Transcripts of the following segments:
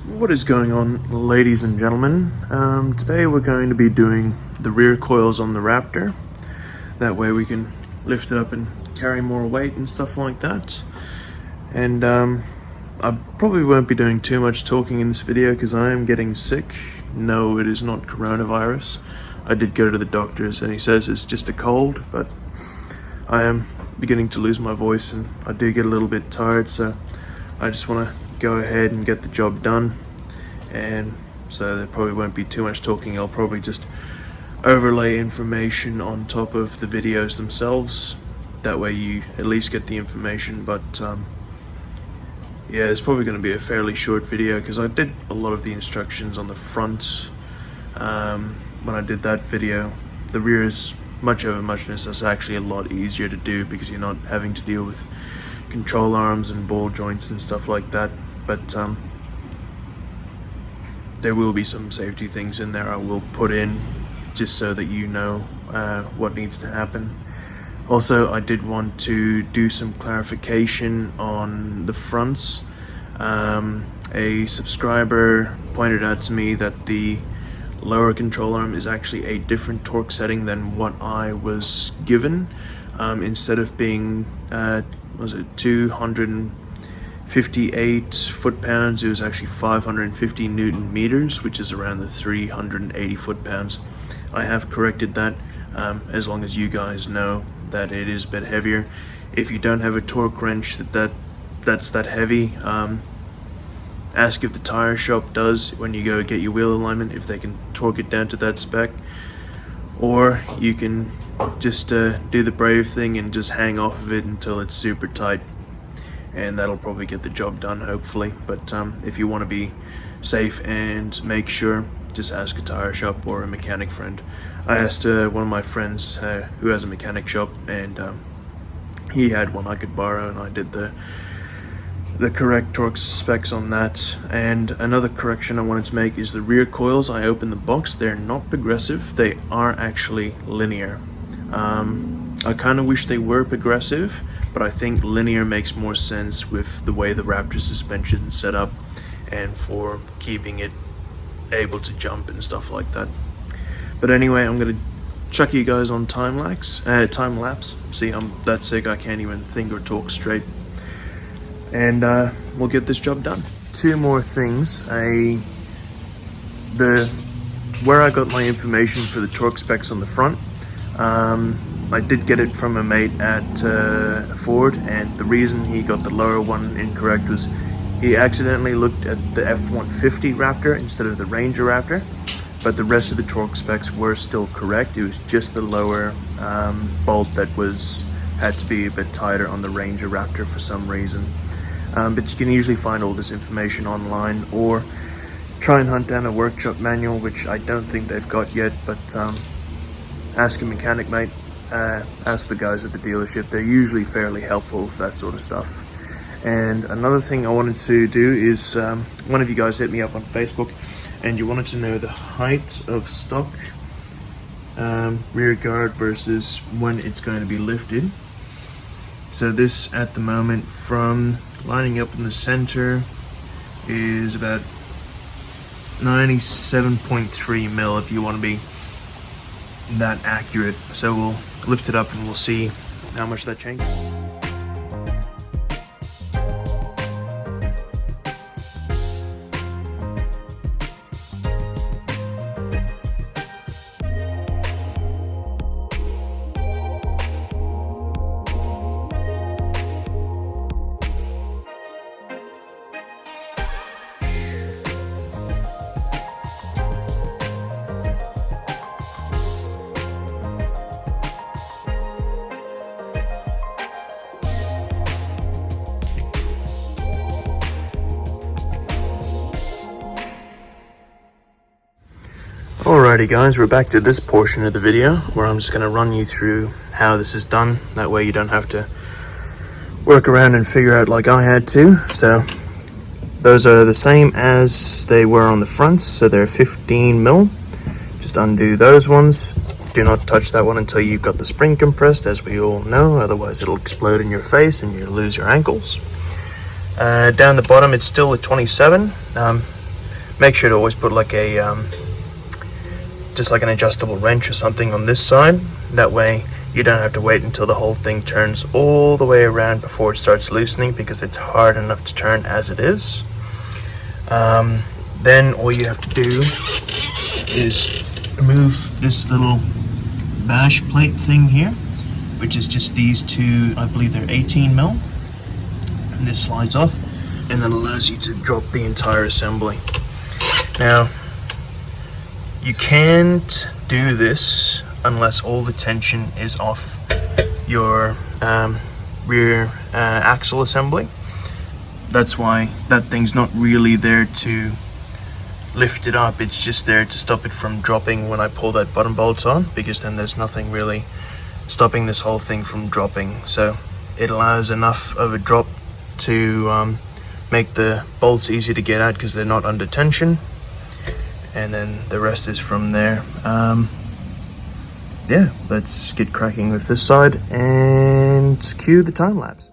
What is going on, ladies and gentlemen? Today we're going to be doing the rear coils on the Raptor. That way we can lift it up and carry more weight and stuff like that. And I probably won't be doing too much talking in this video because I am getting sick. No, it is not coronavirus. I did go to the doctor's and he says it's just a cold, but I am beginning to lose my voice and I do get a little bit tired, so I just want to go ahead and get the job done. And so there probably won't be too much talking. I'll probably just overlay information on top of the videos themselves. That way you at least get the information, but yeah, it's probably going to be a fairly short video because I did a lot of the instructions on the front when I did that video. The rear is much over muchness. That's actually a lot easier to do because you're not having to deal with control arms and ball joints and stuff like that. But there will be some safety things in there I will put in just so that you know what needs to happen. Also, I did want to do some clarification on the fronts. A subscriber pointed out to me that the lower control arm is actually a different torque setting than what I was given. Instead of being was it 258 foot-pounds, it was actually 550 Newton meters, which is around the 380 foot-pounds. I have corrected that, as long as you guys know that it is a bit heavier. If you don't have a torque wrench that's that heavy, ask if the tire shop does when you go get your wheel alignment, if they can torque it down to that spec, or you can just do the brave thing and just hang off of it until it's super tight, and that'll probably get the job done, hopefully. But if you want to be safe and make sure, just ask a tire shop or a mechanic friend. I asked one of my friends who has a mechanic shop, and he had one I could borrow, and I did the correct torque specs on that. And another correction I wanted to make is the rear coils. I opened the box, they're not progressive, they are actually linear. I kind of wish they were progressive, but I think linear makes more sense with the way the Raptor suspension is set up and for keeping it able to jump and stuff like that. But anyway, I'm gonna chuck you guys on time lapse. See, I'm that sick I can't even think or talk straight. And we'll get this job done. Two more things. Where I got my information for the torque specs on the front, I did get it from a mate at Ford, and the reason he got the lower one incorrect was he accidentally looked at the F-150 Raptor instead of the Ranger Raptor, but the rest of the torque specs were still correct. It was just the lower bolt that had to be a bit tighter on the Ranger Raptor for some reason. But you can usually find all this information online, or try and hunt down a workshop manual, which I don't think they've got yet, but ask a mechanic, mate. Ask the guys at the dealership. They're usually fairly helpful with that sort of stuff. And another thing I wanted to do is, one of you guys hit me up on Facebook and you wanted to know the height of stock rear guard versus when it's going to be lifted. So this at the moment, from lining up in the center, is about 97.3 mil if you want to be that accurate. So we'll lift it up and we'll see how much that changes. Alrighty guys, we're back to this portion of the video where I'm just going to run you through how this is done. That way you don't have to work around and figure out like I had to. So those are the same as they were on the fronts, so they're 15 mil. Just undo those ones. Do not touch that one until you've got the spring compressed, as we all know, otherwise it'll explode in your face and you'll lose your ankles. Down the bottom it's still a 27. make sure to always put like a just like an adjustable wrench or something on this side. That way you don't have to wait until the whole thing turns all the way around before it starts loosening, because it's hard enough to turn as it is. Then all you have to do is remove this little bash plate thing here, which is just these two, I believe they're 18 mil, and this slides off and then allows you to drop the entire assembly. Now you can't do this unless all the tension is off your rear axle assembly. That's why that thing's not really there to lift it up, it's just there to stop it from dropping when I pull that button bolt on, because then there's nothing really stopping this whole thing from dropping. So it allows enough of a drop to make the bolts easy to get out because they're not under tension, and then the rest is from there. Yeah, let's get cracking with this side and cue the time lapse.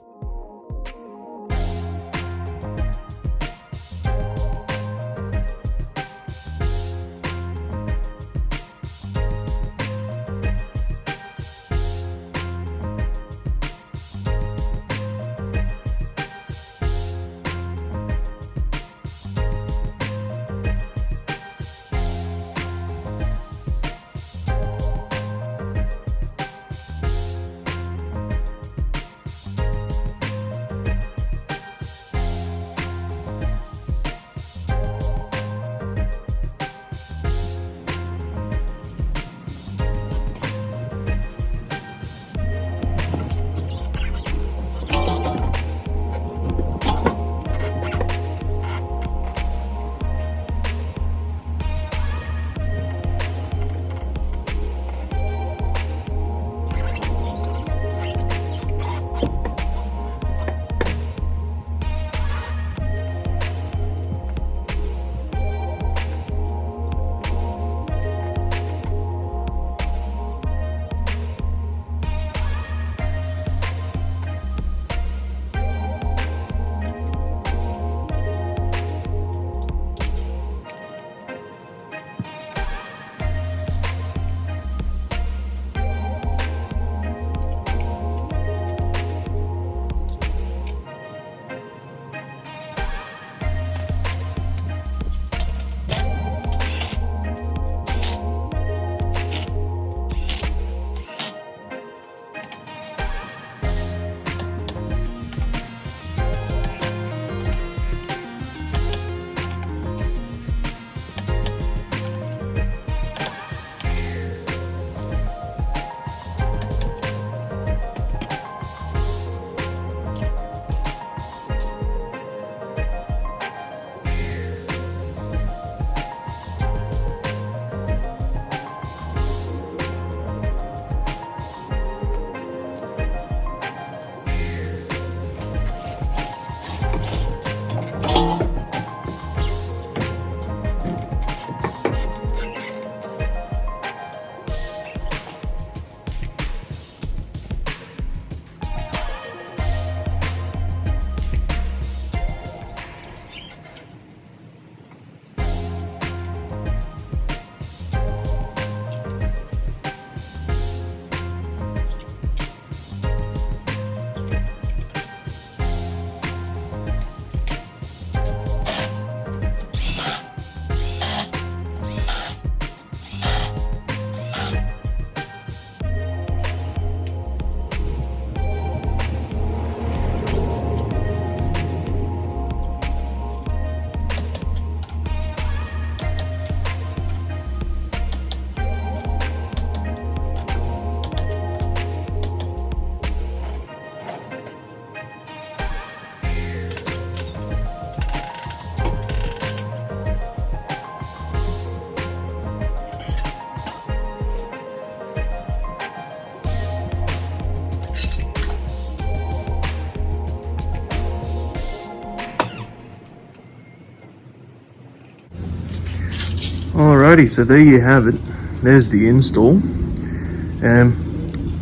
Alrighty, so there you have it. There's the install.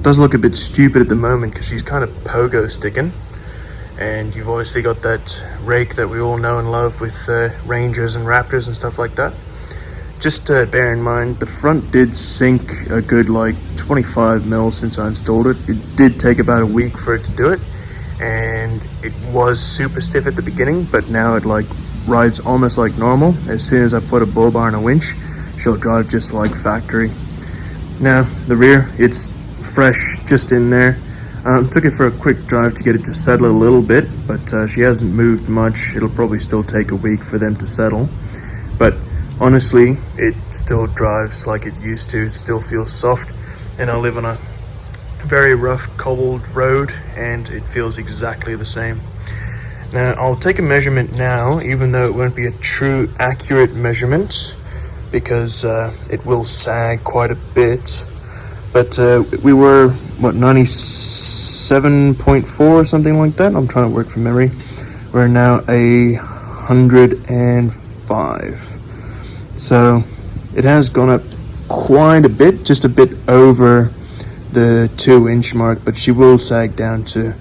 Does look a bit stupid at the moment because she's kind of pogo sticking. and you've obviously got that rake that we all know and love with Rangers and Raptors and stuff like that. Just bear in mind, the front did sink a good like 25 mil since I installed it. It did take about a week for it to do it, and it was super stiff at the beginning, but now it like rides almost like normal. As soon as I put a bull bar and a winch, she'll drive just like factory. Now the rear, it's fresh just in there. Took it for a quick drive to get it to settle a little bit, but she hasn't moved much. It'll probably still take a week for them to settle, but honestly, it still drives like it used to. It still feels soft, and I live on a very rough cobbled road, and it feels exactly the same. Now, I'll take a measurement now, even though it won't be a true accurate measurement, because it will sag quite a bit. But we were, what, 97.4 or something like that? I'm trying to work from memory. We're now 105. So it has gone up quite a bit, just a bit over the 2-inch mark, but she will sag down to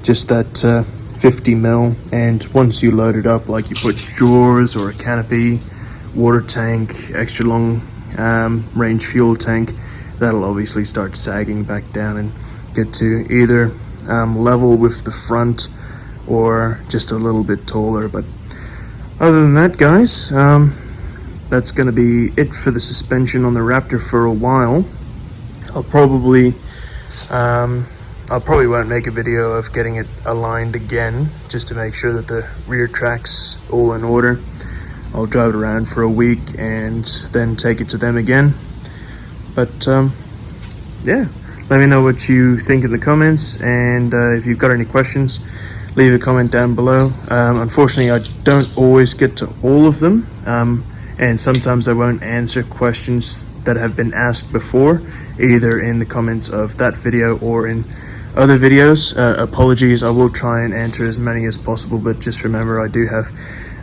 just that 50 mil. And once you load it up, like you put drawers or a canopy, water tank, extra long range fuel tank, that'll obviously start sagging back down and get to either level with the front or just a little bit taller. But other than that, guys, that's going to be it for the suspension on the Raptor for a while. I'll probably won't make a video of getting it aligned again, just to make sure that the rear track's all in order. I'll drive it around for a week and then take it to them again. But yeah, let me know what you think in the comments, and if you've got any questions, leave a comment down below. Unfortunately, I don't always get to all of them. And sometimes I won't answer questions that have been asked before, either in the comments of that video or in other videos. Apologies, I will try and answer as many as possible, but just remember, I do have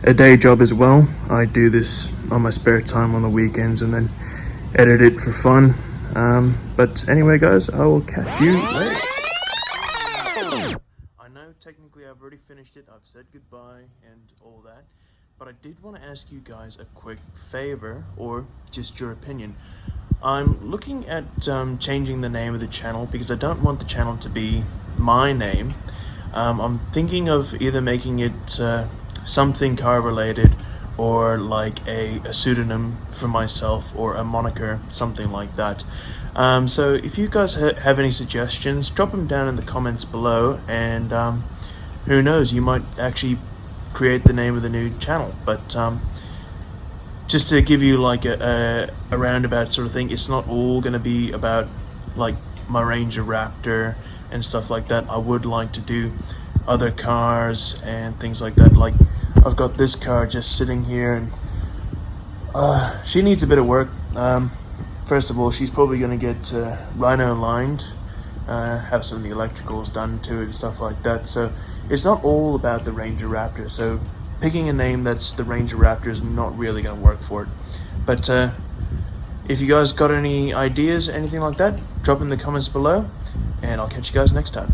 a day job as well. I do this on my spare time on the weekends and then edit it for fun. But anyway, guys, I will catch you later. I know technically I've already finished it, I've said goodbye and all that, but I did want to ask you guys a quick favor, or just your opinion. I'm looking at changing the name of the channel because I don't want the channel to be my name. I'm thinking of either making it something car related, or like a pseudonym for myself, or a moniker, something like that. So if you guys have any suggestions, drop them down in the comments below, and who knows, you might actually create the name of the new channel. But just to give you like a roundabout sort of thing, it's not all going to be about like my Ranger Raptor and stuff like that. I would like to do other cars and things like that. Like I've got this car just sitting here, and she needs a bit of work. First of all, she's probably going to get rhino lined, have some of the electricals done to it and stuff like that. So it's not all about the Ranger Raptor. So picking a name that's the Ranger Raptor is not really going to work for it. But if you guys got any ideas, anything like that, drop in the comments below, and I'll catch you guys next time.